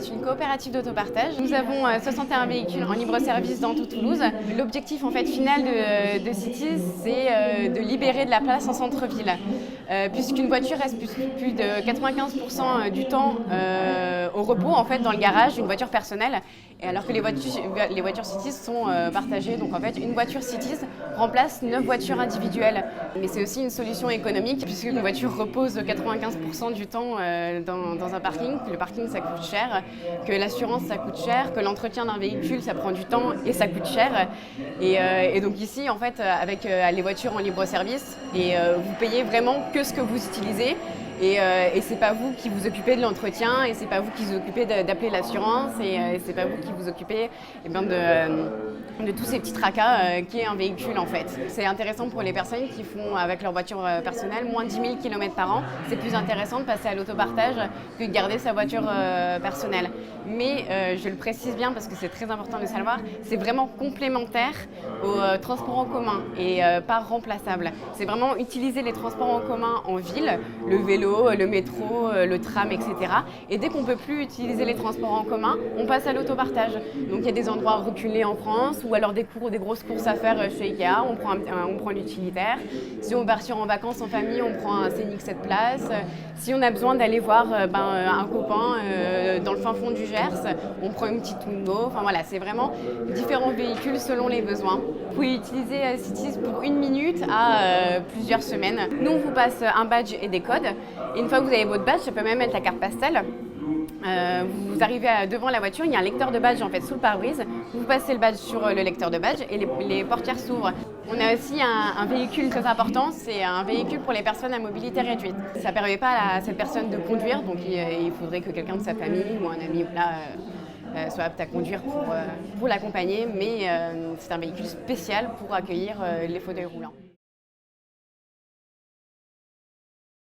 est une coopérative d'autopartage. Nous avons 61 véhicules en libre service dans tout Toulouse. L'objectif en fait final de Cities, c'est de libérer de la place en centre-ville, puisqu'une voiture reste plus de 95% du temps au repos en fait dans le garage, une voiture personnelle, et alors que les voitures Cities sont partagées. Donc en fait, une voiture Cities remplace 9 voitures individuelles. Mais c'est aussi une solution économique, puisqu'une voiture repose 95% du temps dans un parking, que le parking ça coûte cher, que l'assurance ça coûte cher, que l'entretien d'un véhicule ça prend du temps et ça coûte cher. Et donc ici, en fait, avec les voitures en libre service, vous payez vraiment que ce que vous utilisez. Et c'est pas vous qui vous occupez de l'entretien, et c'est pas vous qui vous occupez d'appeler l'assurance, et c'est pas vous qui vous occupez de tous ces petits tracas qu'est un véhicule en fait. C'est intéressant pour les personnes qui font avec leur voiture personnelle moins de 10 000 km par an. C'est plus intéressant de passer à l'autopartage que de garder sa voiture personnelle. Mais je le précise bien parce que c'est très important de le savoir, c'est vraiment complémentaire au transport en commun et pas remplaçable. C'est vraiment utiliser les transports en commun en ville, le vélo, le métro, le tram, etc. Et dès qu'on ne peut plus utiliser les transports en commun, on passe à l'autopartage. Donc il y a des endroits reculés en France, ou alors des grosses courses à faire chez Ikea, on prend l'utilitaire. Si on va partir en vacances en famille, on prend un Scénic 7 places. Si on a besoin d'aller voir un copain dans le fin fond du Gers, on prend une petite Twingo. Enfin voilà, c'est vraiment différents véhicules selon les besoins. Vous pouvez utiliser Cities pour 1 minute à plusieurs semaines. Nous, on vous passe un badge et des codes. Et une fois que vous avez votre badge, ça peut même être la carte pastel. Vous arrivez devant la voiture, il y a un lecteur de badge en fait sous le pare-brise. Vous passez le badge sur le lecteur de badge et les portières s'ouvrent. On a aussi un véhicule très important, c'est un véhicule pour les personnes à mobilité réduite. Ça ne permet pas à cette personne de conduire, donc il faudrait que quelqu'un de sa famille ou un ami soit apte à conduire pour l'accompagner, mais c'est un véhicule spécial pour accueillir les fauteuils roulants.